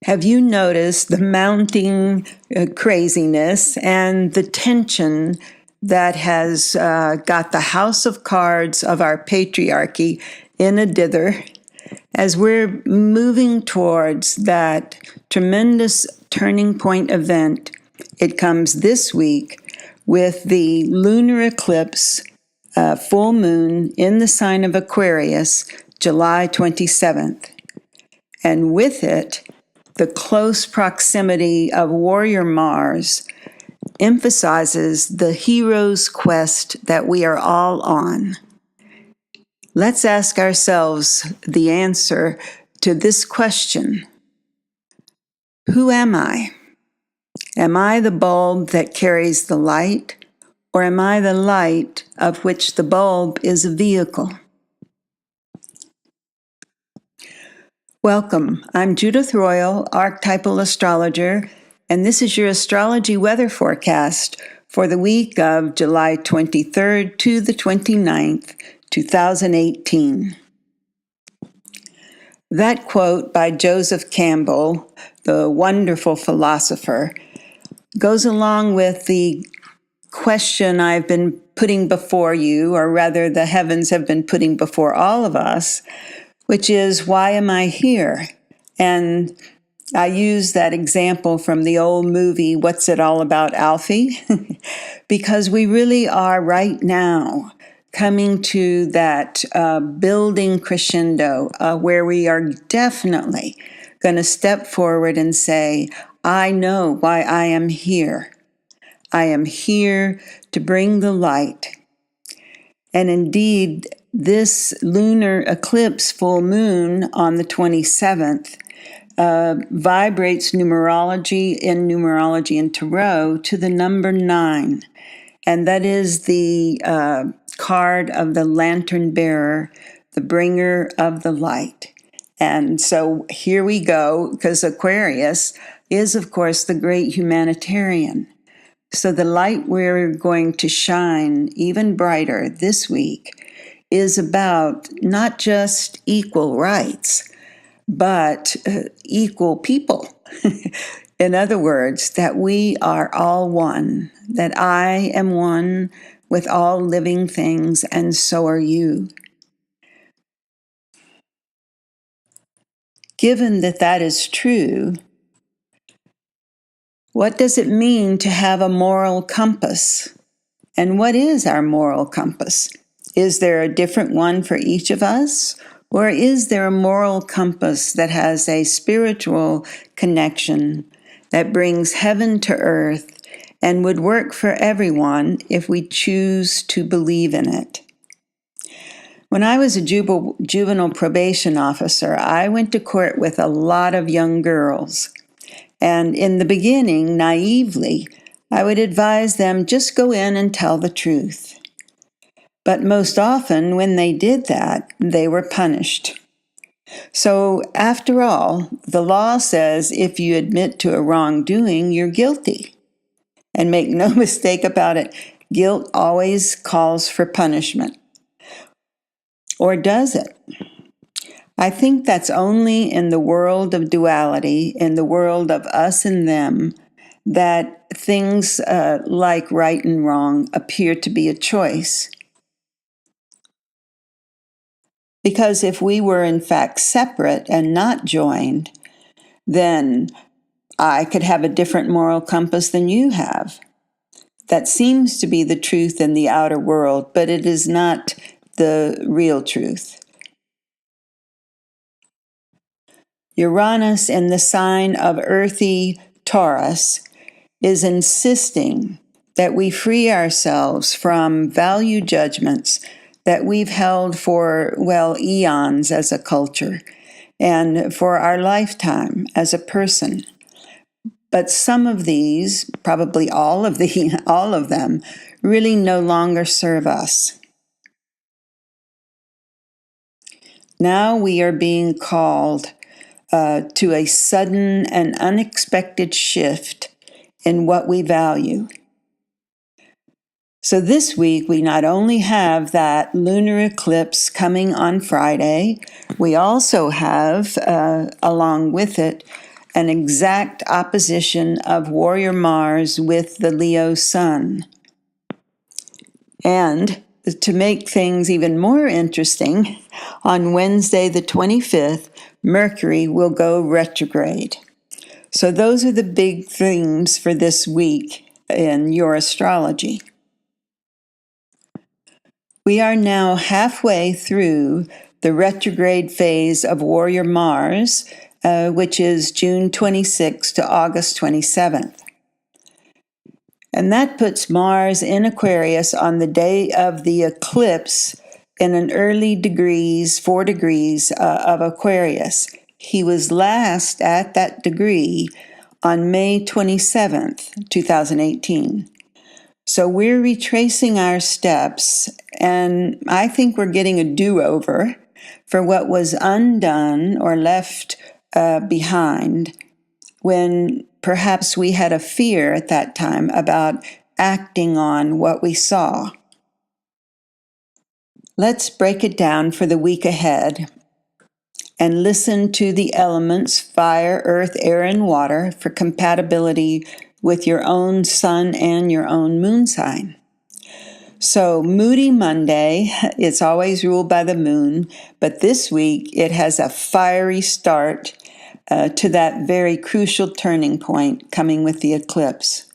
Have you noticed the mounting craziness and the tension that has got the house of cards of our patriarchy in a dither as we're moving towards that tremendous turning point event? It comes this week with the lunar eclipse full moon in the sign of Aquarius, July 27th. And with it, the close proximity of warrior Mars emphasizes the hero's quest that we are all on. Let's ask ourselves the answer to this question. Who am I? Am I the bulb that carries the light, or am I the light of which the bulb is a vehicle? Welcome. I'm Judith Royal, archetypal astrologer, and this is your astrology weather forecast for the week of July 23rd to the 29th, 2018. That quote by Joseph Campbell, the wonderful philosopher, goes along with the question I've been putting before you, or rather the heavens have been putting before all of us, which is, why am I here? And I use that example from the old movie, What's It All About, Alfie? Because we really are right now coming to that building crescendo where we are definitely going to step forward and say, I know why I am here. I am here to bring the light. And indeed, this lunar eclipse full moon on the 27th vibrates numerology in Tarot to the number 9. And that is the card of the lantern bearer, the bringer of the light. And so here we go, because Aquarius is, of course, the great humanitarian. So the light we're going to shine even brighter this week is about not just equal rights, but equal people. In other words, that we are all one, that I am one with all living things, and so are you. Given that that is true, what does it mean to have a moral compass? And what is our moral compass? Is there a different one for each of us? Or is there a moral compass that has a spiritual connection that brings heaven to earth and would work for everyone if we choose to believe in it? When I was a juvenile probation officer, I went to court with a lot of young girls. And in the beginning, naively, I would advise them just go in and tell the truth. But most often, when they did that, they were punished. So, after all, the law says if you admit to a wrongdoing, you're guilty. And make no mistake about it, guilt always calls for punishment. Or does it? I think that's only in the world of duality, in the world of us and them, that things like right and wrong appear to be a choice. Because if we were in fact separate and not joined, then I could have a different moral compass than you have. That seems to be the truth in the outer world, but it is not the real truth. Uranus in the sign of earthy Taurus is insisting that we free ourselves from value judgments that we've held for, eons as a culture and for our lifetime as a person. But some of these, probably all of them, really no longer serve us. Now we are being called to a sudden and unexpected shift in what we value. So this week, we not only have that lunar eclipse coming on Friday, we also have, along with it, an exact opposition of warrior Mars with the Leo sun. And to make things even more interesting, on Wednesday the 25th, Mercury will go retrograde. So those are the big themes for this week in your astrology. We are now halfway through the retrograde phase of warrior Mars, which is June 26th to August 27th. And that puts Mars in Aquarius on the day of the eclipse in an early 4 degrees of Aquarius. He was last at that degree on May 27th, 2018. So we're retracing our steps, and I think we're getting a do-over for what was undone or left behind when perhaps we had a fear at that time about acting on what we saw. Let's break it down for the week ahead and listen to the elements fire, earth, air, and water for compatibility with your own sun and your own moon sign. So Moody Monday, it's always ruled by the moon, but this week it has a fiery start to that very crucial turning point coming with the eclipse.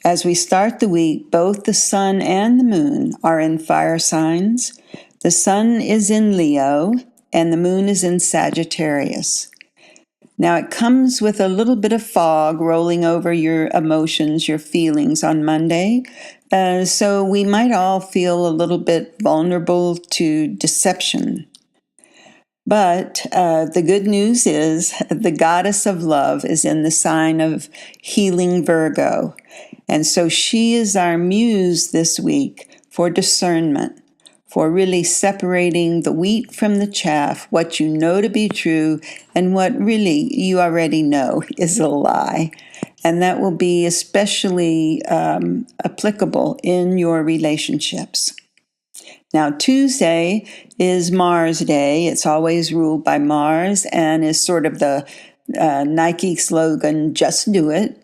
As we start the week, both the sun and the moon are in fire signs. The sun is in Leo and the moon is in Sagittarius. Now it comes with a little bit of fog rolling over your emotions, your feelings on Monday. So we might all feel a little bit vulnerable to deception. But the good news is the goddess of love is in the sign of healing Virgo. And so she is our muse this week for discernment, for really separating the wheat from the chaff, what you know to be true and what really you already know is a lie. And that will be especially applicable in your relationships. Now, Tuesday is Mars Day. It's always ruled by Mars and is sort of the Nike slogan, just do it.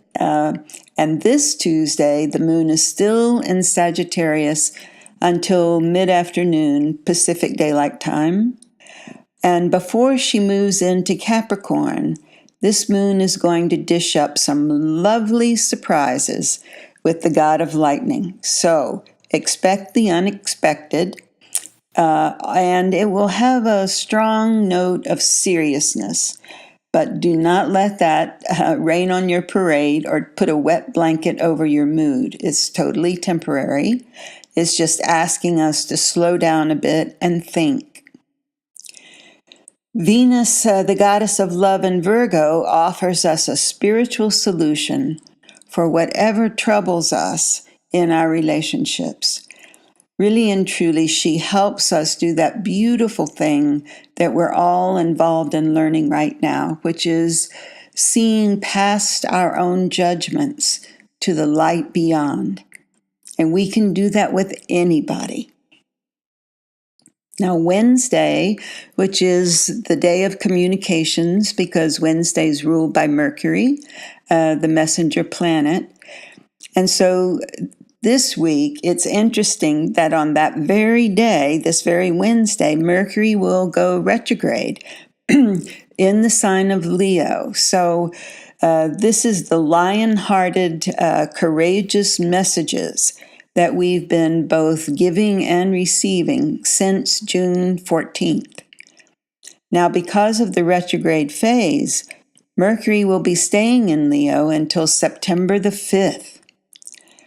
And this Tuesday, the moon is still in Sagittarius until mid-afternoon Pacific Daylight Time. And before she moves into Capricorn, this moon is going to dish up some lovely surprises with the god of lightning. So expect the unexpected, and it will have a strong note of seriousness. But do not let that rain on your parade or put a wet blanket over your mood. It's totally temporary. It's just asking us to slow down a bit and think. Venus, the goddess of love in Virgo, offers us a spiritual solution for whatever troubles us in our relationships. Really and truly, she helps us do that beautiful thing that we're all involved in learning right now, which is seeing past our own judgments to the light beyond. And we can do that with anybody. Now, Wednesday, which is the day of communications, because Wednesday is ruled by Mercury, the messenger planet. And so this week, it's interesting that on that very day, this very Wednesday, Mercury will go retrograde in the sign of Leo. So this is the lion-hearted, courageous messages that we've been both giving and receiving since June 14th. Now, because of the retrograde phase, Mercury will be staying in Leo until September the 5th.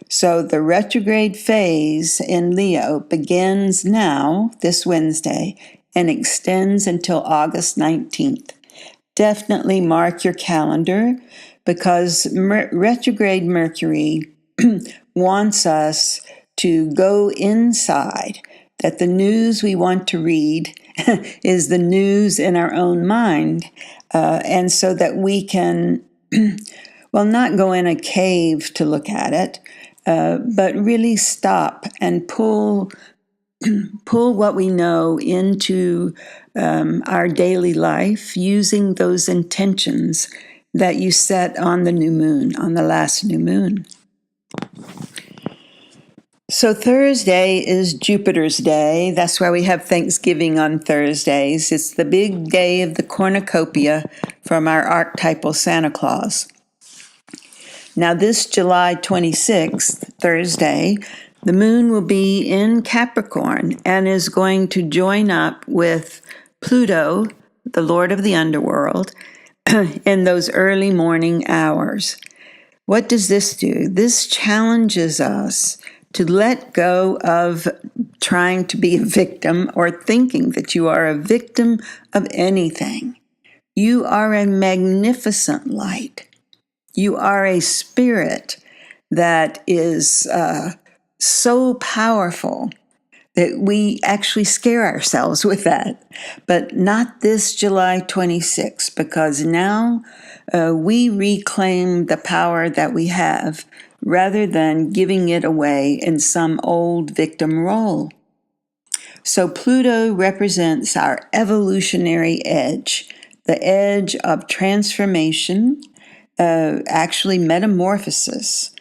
So the retrograde phase in Leo begins now, this Wednesday, and extends until August 19th. Definitely mark your calendar, because retrograde Mercury wants us to go inside, that the news we want to read is the news in our own mind, and so that we can, well, not go in a cave to look at it, but really stop and pull what we know into our daily life using those intentions that you set on the new moon, on the last new moon. So Thursday is Jupiter's day. That's why we have Thanksgiving on Thursdays. It's the big day of the cornucopia from our archetypal Santa Claus. Now, this July 26th, Thursday, the moon will be in Capricorn and is going to join up with Pluto, the Lord of the underworld, in those early morning hours. What does this do? This challenges us to let go of trying to be a victim or thinking that you are a victim of anything. You are a magnificent light. You are a spirit that is so powerful that we actually scare ourselves with that. But not this July 26th, because now we reclaim the power that we have rather than giving it away in some old victim role. So Pluto represents our evolutionary edge, the edge of transformation, actually metamorphosis.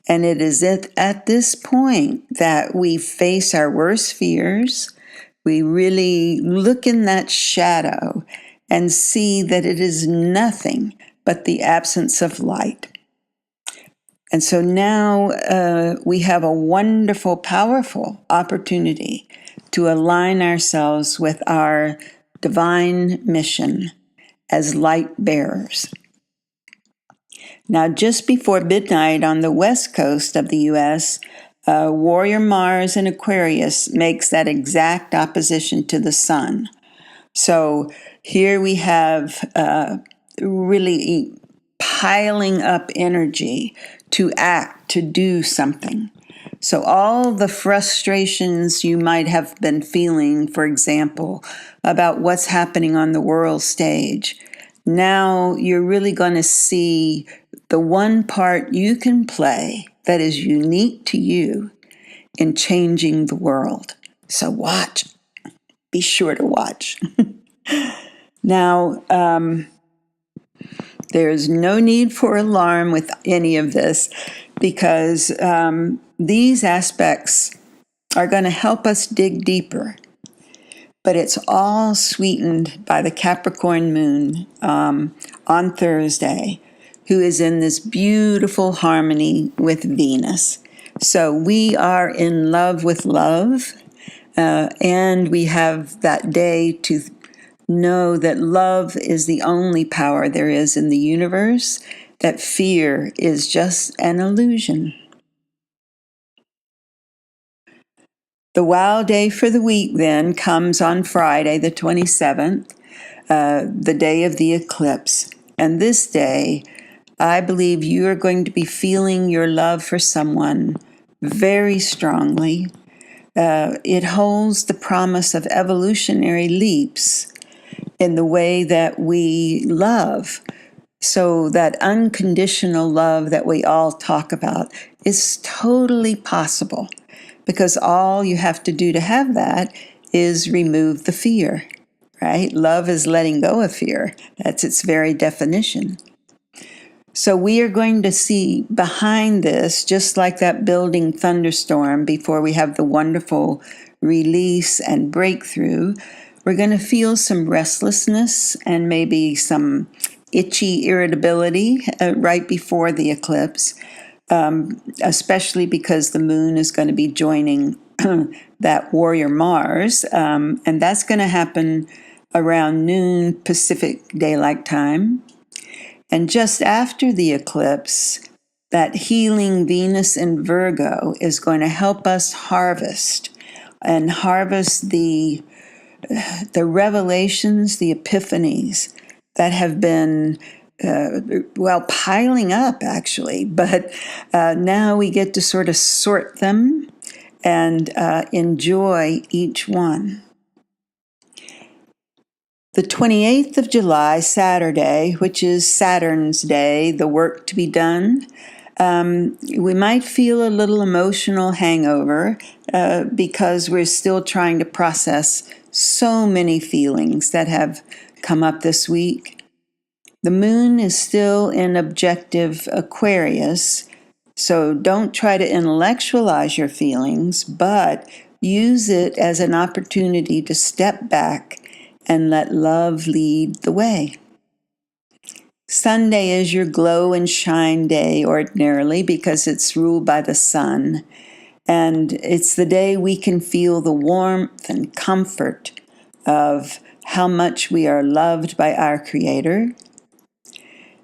And it is at this point that we face our worst fears. We really look in that shadow and see that it is nothing but the absence of light. And so now we have a wonderful, powerful opportunity to align ourselves with our divine mission as light bearers. Now, just before midnight on the west coast of the U.S., Warrior Mars in Aquarius makes that exact opposition to the sun. So here we have really piling up energy to act, to do something. So all the frustrations you might have been feeling, for example, about what's happening on the world stage, now you're really going to see the one part you can play that is unique to you in changing the world. So watch. Be sure to watch. Now, there's no need for alarm with any of this because these aspects are going to help us dig deeper. But it's all sweetened by the Capricorn moon on Thursday, who is in this beautiful harmony with Venus. So we are in love with love, and we have that day to know that love is the only power there is in the universe, that fear is just an illusion. The wow day for the week then comes on Friday, the 27th, the day of the eclipse. And this day, I believe you are going to be feeling your love for someone very strongly. It holds the promise of evolutionary leaps in the way that we love. So that unconditional love that we all talk about is totally possible, because all you have to do to have that is remove the fear, right? Love is letting go of fear. That's its very definition. So we are going to see behind this, just like that building thunderstorm before we have the wonderful release and breakthrough, we're going to feel some restlessness and maybe some itchy irritability right before the eclipse, especially because the moon is going to be joining that warrior Mars, and that's going to happen around noon Pacific Daylight Time. And just after the eclipse, that healing Venus in Virgo is going to help us harvest the revelations, the epiphanies that have been, piling up actually. But now we get to sort of sort them and enjoy each one. The 28th of July, Saturday, which is Saturn's day, the work to be done, we might feel a little emotional hangover because we're still trying to process so many feelings that have come up this week. The moon is still in objective Aquarius, so don't try to intellectualize your feelings, but use it as an opportunity to step back and let love lead the way. Sunday is your glow and shine day ordinarily because it's ruled by the sun, and it's the day we can feel the warmth and comfort of how much we are loved by our Creator.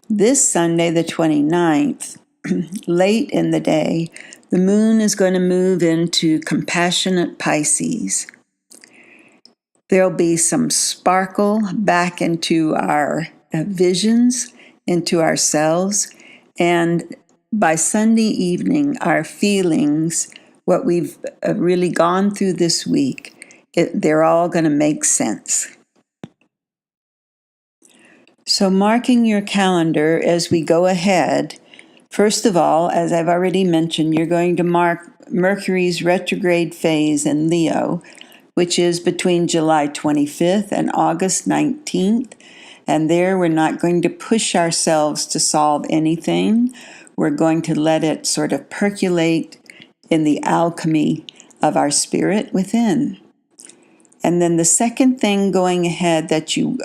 This Sunday, the 29th, late in the day, the moon is going to move into compassionate Pisces. There'll be some sparkle back into our visions, into ourselves, and by Sunday evening, our feelings, what we've really gone through this week, they're all going to make sense. So marking your calendar as we go ahead, first of all, as I've already mentioned, you're going to mark Mercury's retrograde phase in Leo, which is between July 25th and August 19th. And there we're not going to push ourselves to solve anything. We're going to let it sort of percolate in the alchemy of our spirit within. And then the second thing going ahead that you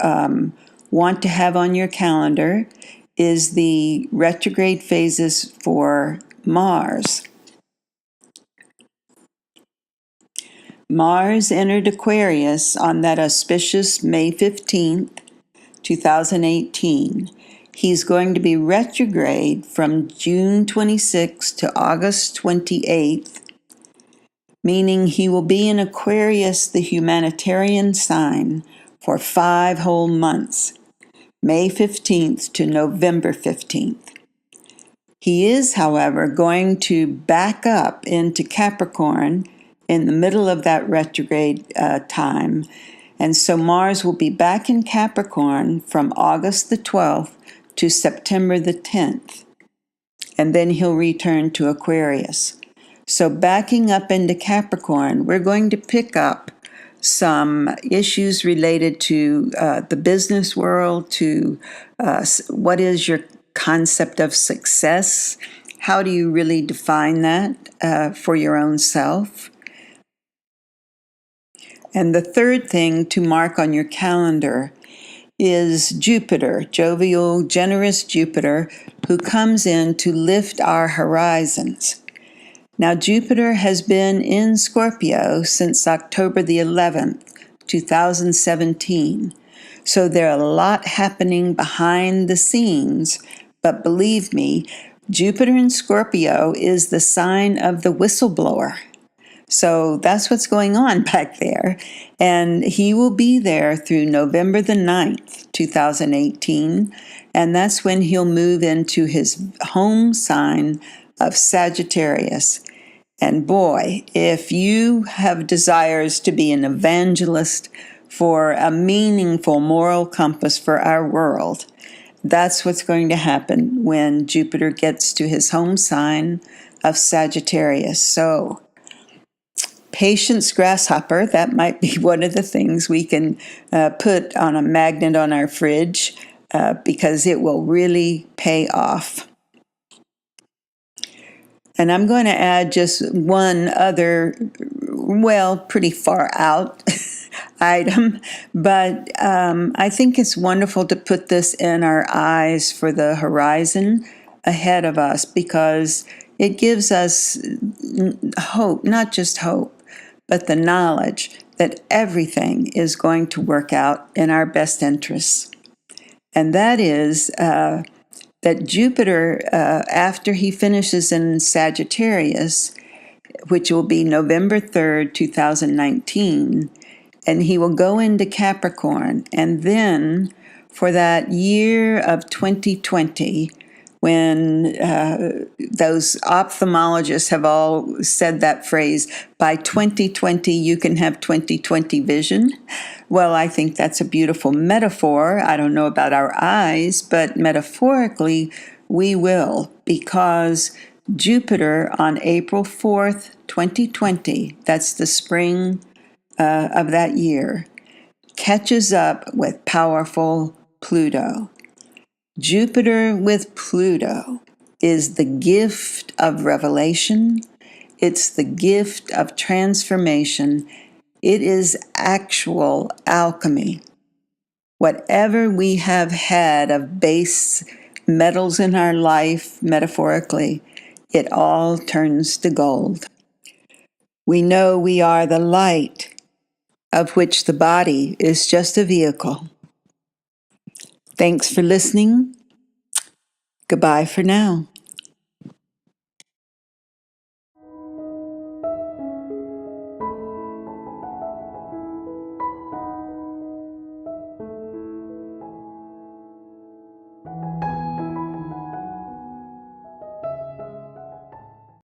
want to have on your calendar is the retrograde phases for Mars. Mars entered Aquarius on that auspicious May 15th, 2018. He's going to be retrograde from June 26th to August 28th, meaning he will be in Aquarius, the humanitarian sign, for 5 whole months, May 15th to November 15th. He is, however, going to back up into Capricorn in the middle of that retrograde time, and so Mars will be back in Capricorn from August the 12th to September the 10th, and then he'll return to Aquarius. So backing up into Capricorn, we're going to pick up some issues related to the business world, to what is your concept of success? How do you really define that for your own self? And the third thing to mark on your calendar is Jupiter, jovial, generous Jupiter, who comes in to lift our horizons. Now, Jupiter has been in Scorpio since October the 11th, 2017. So there are a lot happening behind the scenes, but believe me, Jupiter in Scorpio is the sign of the whistleblower. So that's what's going on back there. And he will be there through November the 9th, 2018. And that's when he'll move into his home sign of Sagittarius. And boy, if you have desires to be an evangelist for a meaningful moral compass for our world, that's what's going to happen when Jupiter gets to his home sign of Sagittarius. So, patience, grasshopper, that might be one of the things we can put on a magnet on our fridge because it will really pay off. And I'm going to add just one other, well, pretty far out item, but I think it's wonderful to put this in our eyes for the horizon ahead of us because it gives us hope, not just hope, but the knowledge that everything is going to work out in our best interests. And that is that Jupiter, after he finishes in Sagittarius, which will be November 3rd, 2019, and he will go into Capricorn. And then for that year of 2020, when those ophthalmologists have all said that phrase, by 2020 you can have 2020 vision. Well, I think that's a beautiful metaphor. I don't know about our eyes, but metaphorically we will, because Jupiter on April 4th, 2020, that's the spring of that year, catches up with powerful Pluto. Jupiter with Pluto is the gift of revelation. It's the gift of transformation. It is actual alchemy. Whatever we have had of base metals in our life, metaphorically, it all turns to gold. We know we are the light, of which the body is just a vehicle. Thanks for listening. Goodbye for now.